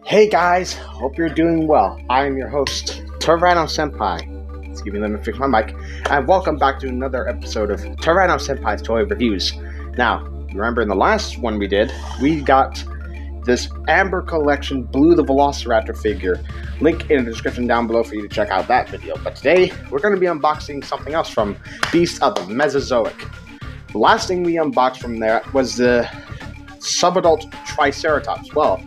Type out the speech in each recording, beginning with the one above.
Hey guys, hope you're doing well. I am your host, Tyranno Senpai. Let's give me a minute to fix my mic. And welcome back to another episode of Tyranno Senpai's Toy Reviews. Now, remember in the last one we did, we got this Amber Collection Blue the Velociraptor figure. Link in the description down below for you to check out that video. But today, we're going to be unboxing something else from Beast of the Mesozoic. The last thing we unboxed from there was the subadult Triceratops. Well,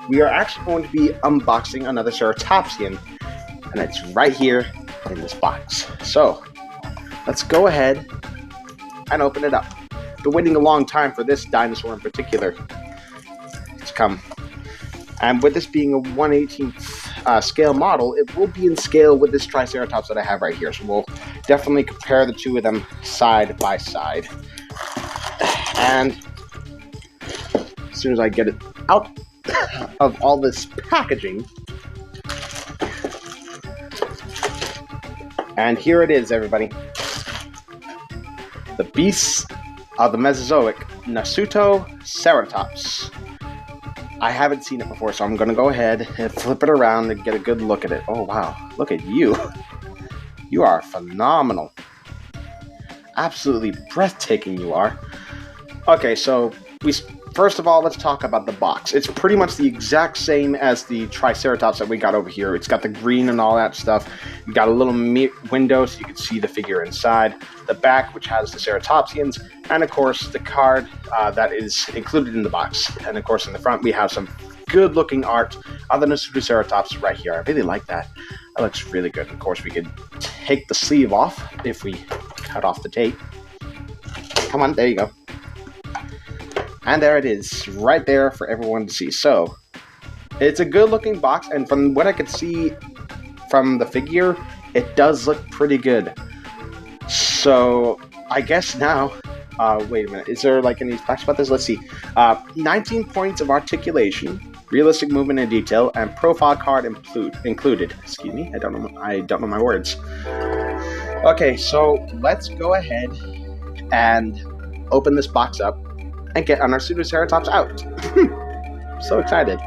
we are actually going to be unboxing another Ceratopsian, and it's right here in this box. So, let's go ahead and open it up. Been waiting a long time for this dinosaur in particular to come. And with this being a 1/18th scale model, it will be in scale with this Triceratops that I have right here. So we'll definitely compare the two of them side by side. And as soon as I get it out of all this packaging, and here it is, everybody. The Beasts of the Mesozoic, Nasutoceratops. I haven't seen it before, so I'm going to go ahead and flip it around and get a good look at it. Oh, wow. Look at you. You are phenomenal. Absolutely breathtaking you are. Okay, so first of all, let's talk about the box. It's pretty much the exact same as the Triceratops that we got over here. It's got the green and all that stuff. You got a little window so you can see the figure inside. The back, which has the Ceratopsians, and of course the card that is included in the box. And of course in the front we have some good looking art of the Nasutoceratops right here. I really like that. That looks really good. Of course we could take the sleeve off if we cut off the tape. Come on, there you go. And there it is, right there for everyone to see. So, it's a good looking box, and from what I could see from the figure, it does look pretty good. So, I guess now, wait a minute, is there like any facts about this? Let's see. 19 points of articulation, realistic movement and detail, and profile card included. Excuse me, I don't know my words. Okay, so let's go ahead and open this box up and get our Nasutoceratops out. So excited.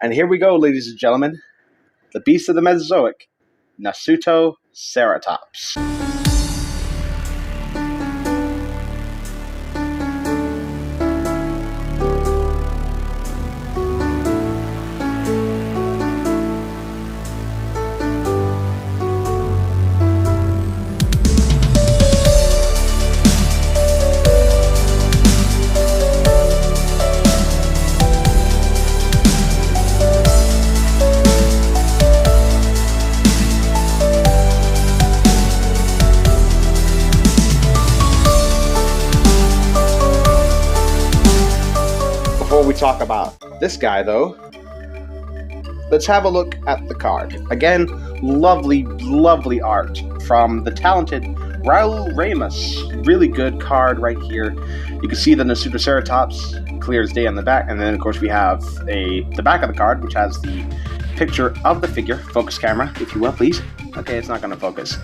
And here we go, ladies and gentlemen. The Beast of the Mesozoic, Nasutoceratops. Before we talk about this guy, though, let's have a look at the card. Again, lovely, lovely art from the talented Raul Ramos. Really good card right here. You can see the Nasutoceratops clear as day on the back, and then of course we have the back of the card, which has the picture of the figure. Focus camera, if you will, please. Okay, it's not going to focus.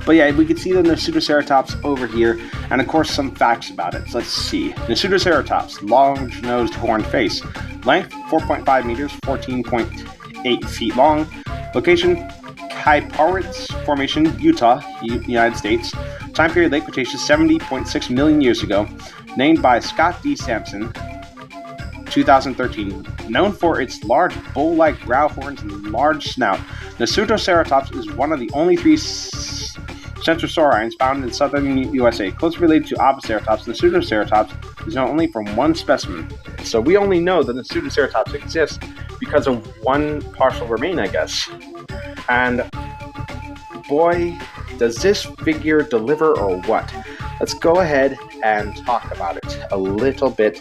But yeah, we can see the Nasutoceratops over here, and of course some facts about it. So let's see. Nasutoceratops, long-nosed horned face. Length, 4.5 meters, 14.8 feet long. Location, Kaiparits Formation, Utah, United States. Time period, late Cretaceous, 70.6 million years ago. Named by Scott D. Sampson, 2013. Known for its large bull-like brow horns and large snout, Nasutoceratops is one of the only three Centrosaurines found in southern USA, closely related to Oviceratops. Nasutoceratops is known only from one specimen. So we only know that Nasutoceratops exists because of one partial remain, I guess. And boy, does this figure deliver or what? Let's go ahead and talk about it a little bit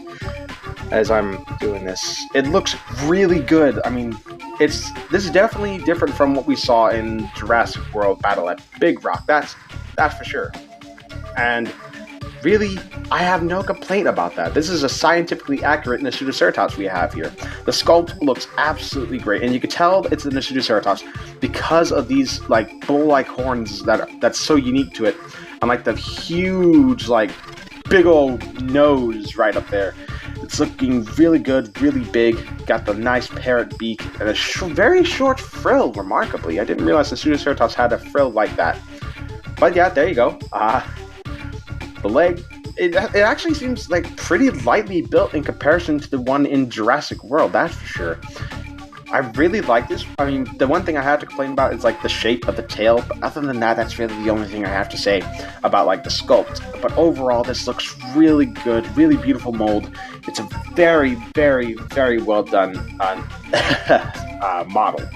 as I'm doing this. It looks really good. I mean, this is definitely different from what we saw in Jurassic World Battle at Big Rock. That's for sure. And really, I have no complaint about that. This is a scientifically accurate Nasutoceratops we have here. The sculpt looks absolutely great, and you can tell it's the Nasutoceratops because of these like bull-like horns that's so unique to it, and like the huge like big old nose right up there. It's looking really good, really big. Got the nice parrot beak and a very short frill, remarkably. I didn't realize the Nasutoceratops had a frill like that. But yeah, there you go. The leg, it actually seems like pretty lightly built in comparison to the one in Jurassic World, that's for sure. I really like this. I mean, the one thing I have to complain about is like the shape of the tail, but other than that, that's really the only thing I have to say about like the sculpt. But overall, this looks really good, really beautiful mold. It's a very, very, very well done model.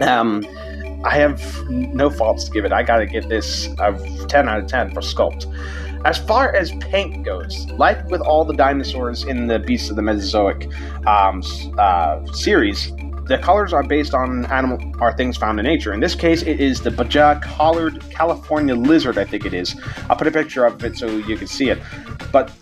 I have no faults to give it. I gotta give this a 10 out of 10 for sculpt. As far as paint goes, like with all the dinosaurs in the Beasts of the Mesozoic series, the colors are based on things found in nature. In this case, it is the Baja-collared California lizard, I think it is. I'll put a picture of it so you can see it. But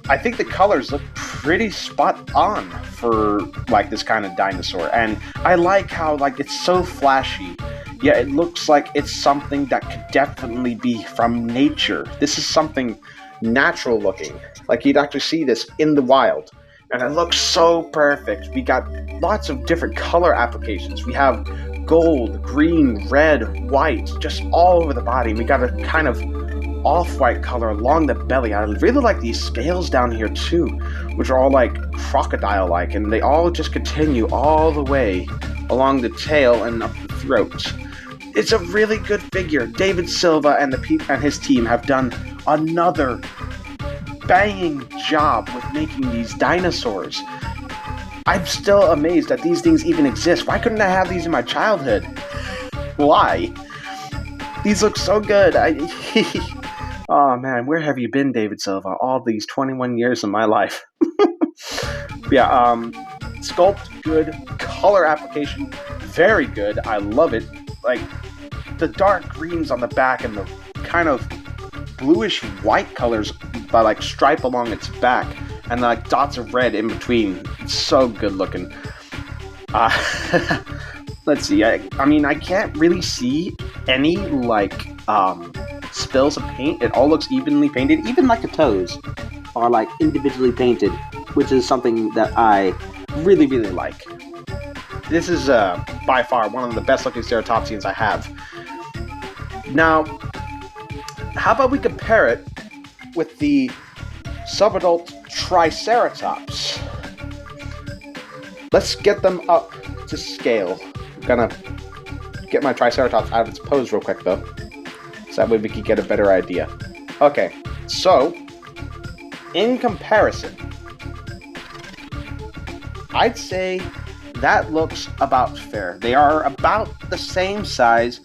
I think the colors look pretty spot on for like this kind of dinosaur, and I like how like it's so flashy. Yeah, it looks like it's something that could definitely be from nature. This is something natural looking. Like you'd actually see this in the wild. And it looks so perfect. We got lots of different color applications. We have gold, green, red, white, just all over the body. We got a kind of off-white color along the belly. I really like these scales down here too, which are all like crocodile-like, and they all just continue all the way along the tail and up the throat. It's a really good figure. David Silva and his team have done another banging job with making these dinosaurs. I'm still amazed that these things even exist. Why couldn't I have these in my childhood? Why? These look so good. Oh man, where have you been, David Silva? All these 21 years of my life. Yeah, sculpt good, color application very good. I love it. Like the dark greens on the back and the kind of bluish white colors by like stripe along its back and like dots of red in between. It's so good looking. Let's see. I mean, I can't really see any like spills of paint. It all looks evenly painted. Even like the toes are like individually painted, which is something that I really, really like. This is by far one of the best looking ceratopsians I have. Now, how about we compare it with the subadult Triceratops? Let's get them up to scale. I'm gonna get my Triceratops out of its pose real quick though, so that way we can get a better idea. Okay, so in comparison, I'd say that looks about fair. They are about the same size,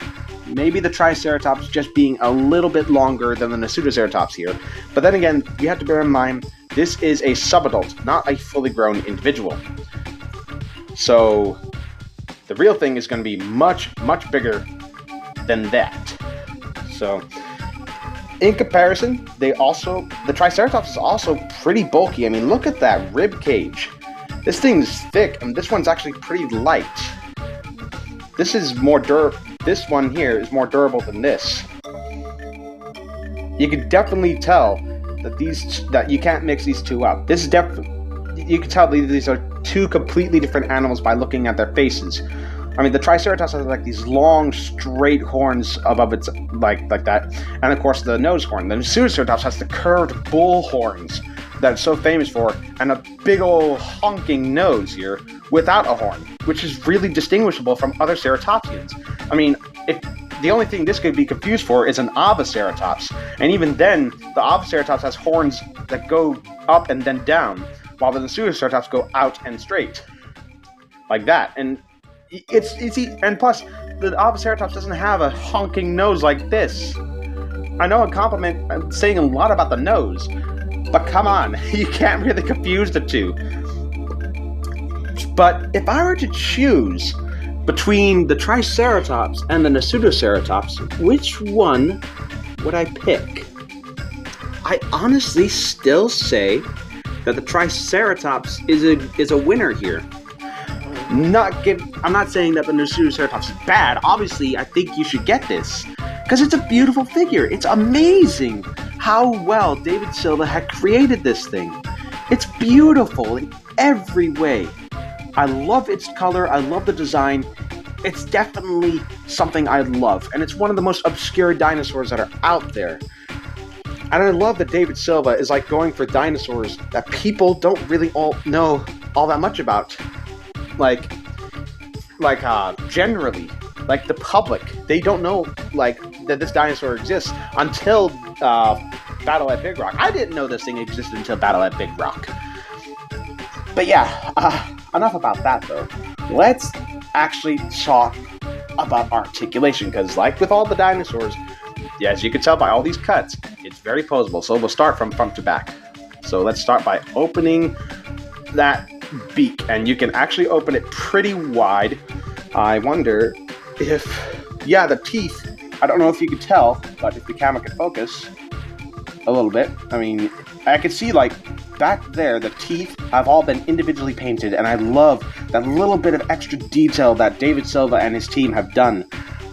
maybe the Triceratops just being a little bit longer than the Nasutoceratops here. But then again, you have to bear in mind, this is a subadult, not a fully grown individual. So the real thing is going to be much, much bigger than that. So in comparison, the Triceratops is also pretty bulky. I mean, look at that rib cage. This thing's thick, and this one's actually pretty light. This one here is more durable than this. You can definitely tell that you can't mix these two up. This is you can tell these are two completely different animals by looking at their faces. I mean, the Triceratops has like these long, straight horns above its like that, and of course the nose horn. The Nasutoceratops has the curved bull horns that it's so famous for, and a big old honking nose here without a horn, which is really distinguishable from other ceratopsians. I mean, the only thing this could be confused for is an Oviceratops. And even then, the Oviceratops has horns that go up and then down, while the Nasutoceratops go out and straight. Like that. And it's easy. And plus, the Oviceratops doesn't have a honking nose like this. I know I'm saying a lot about the nose, but come on, you can't really confuse the two. But if I were to choose between the Triceratops and the Nasutoceratops, which one would I pick? I honestly still say that the Triceratops is a winner here. I'm not saying that the Nasutoceratops is bad. Obviously, I think you should get this, because it's a beautiful figure. It's amazing how well David Silva had created this thing. It's beautiful in every way. I love its color, I love the design. It's definitely something I love, and it's one of the most obscure dinosaurs that are out there. And I love that David Silva is like going for dinosaurs that people don't really all know all that much about. Generally, like the public, they don't know like that this dinosaur exists until Battle at Big Rock. I didn't know this thing existed until Battle at Big Rock. But yeah, enough about that though. Let's actually talk about articulation, because like with all the dinosaurs, as you can tell by all these cuts, it's very posable. So we'll start from front to back. So let's start by opening that beak, and you can actually open it pretty wide. I wonder if, yeah, the teeth, I don't know if you could tell, but if the camera could focus a little bit, I mean, I could see like back there, the teeth have all been individually painted, and I love that little bit of extra detail that David Silva and his team have done.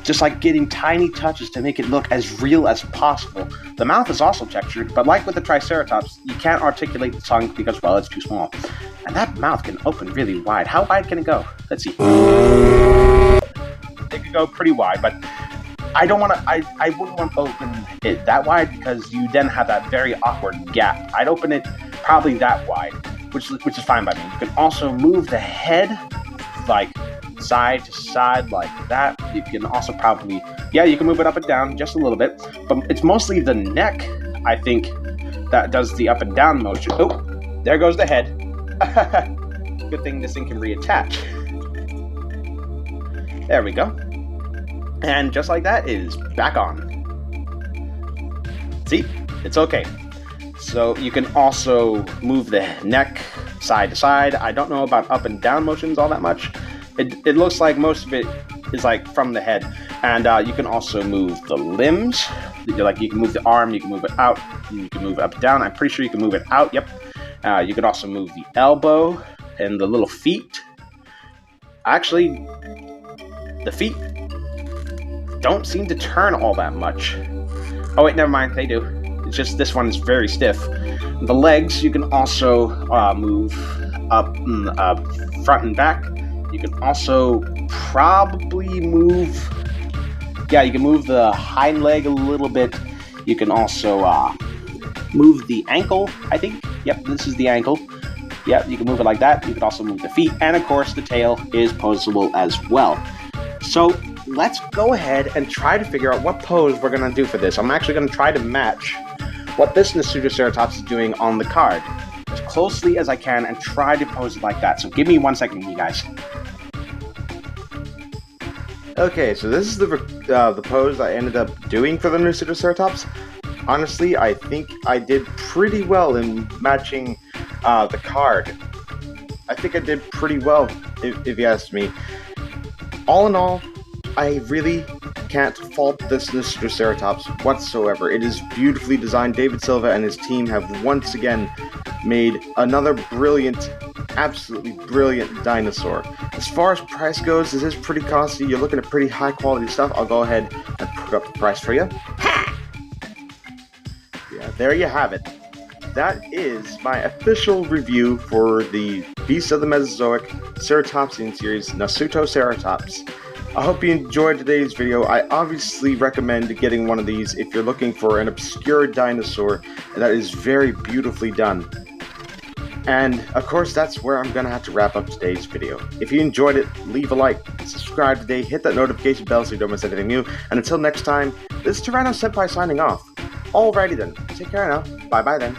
Just like getting tiny touches to make it look as real as possible. The mouth is also textured, but like with the Triceratops, you can't articulate the tongue because, well, it's too small. And that mouth can open really wide. How wide can it go? Let's see. It could go pretty wide, but I wouldn't want to open it that wide, because you then have that very awkward gap. I'd open it probably that wide, which is fine by me. You can also move the head like side to side like that. You can also probably, yeah, you can move it up and down just a little bit, but it's mostly the neck, I think, that does the up and down motion. Oh, there goes the head. Good thing this thing can reattach. There we go. And just like that, it is back on. See? It's okay. So you can also move the neck side to side. I don't know about up and down motions all that much. It looks like most of it is like from the head. And you can also move the limbs. Like you can move the arm, you can move it out, you can move it up and down. I'm pretty sure you can move it out, yep. You can also move the elbow and the little feet. Actually, the feet don't seem to turn all that much. Oh wait, never mind, they do. It's just this one is very stiff. The legs, you can also move up front and back. You can also probably move, yeah, you can move the hind leg a little bit. You can also move the ankle, I think. Yep, this is the ankle. Yep, you can move it like that. You can also move the feet. And of course, the tail is posable as well. So let's go ahead and try to figure out what pose we're going to do for this. I'm actually going to try to match what this Nasutoceratops is doing on the card as closely as I can and try to pose it like that. So give me 1 second, you guys. Okay, so this is the pose I ended up doing for the Nasutoceratops. Honestly, I think I did pretty well in matching the card. I think I did pretty well, if you ask me. All in all, I really can't fault this Nasutoceratops whatsoever. It is beautifully designed. David Silva and his team have once again made another brilliant, absolutely brilliant dinosaur. As far as price goes, this is pretty costly. You're looking at pretty high quality stuff. I'll go ahead and put up the price for you. Yeah, there you have it. That is my official review for the Beasts of the Mesozoic Ceratopsian Series, Nasutoceratops. I hope you enjoyed today's video. I obviously recommend getting one of these if you're looking for an obscure dinosaur that is very beautifully done. And of course, that's where I'm going to have to wrap up today's video. If you enjoyed it, leave a like, subscribe today, hit that notification bell so you don't miss anything new. And until next time, this is Tyranno Senpai signing off. Alrighty then, take care now. Bye bye then.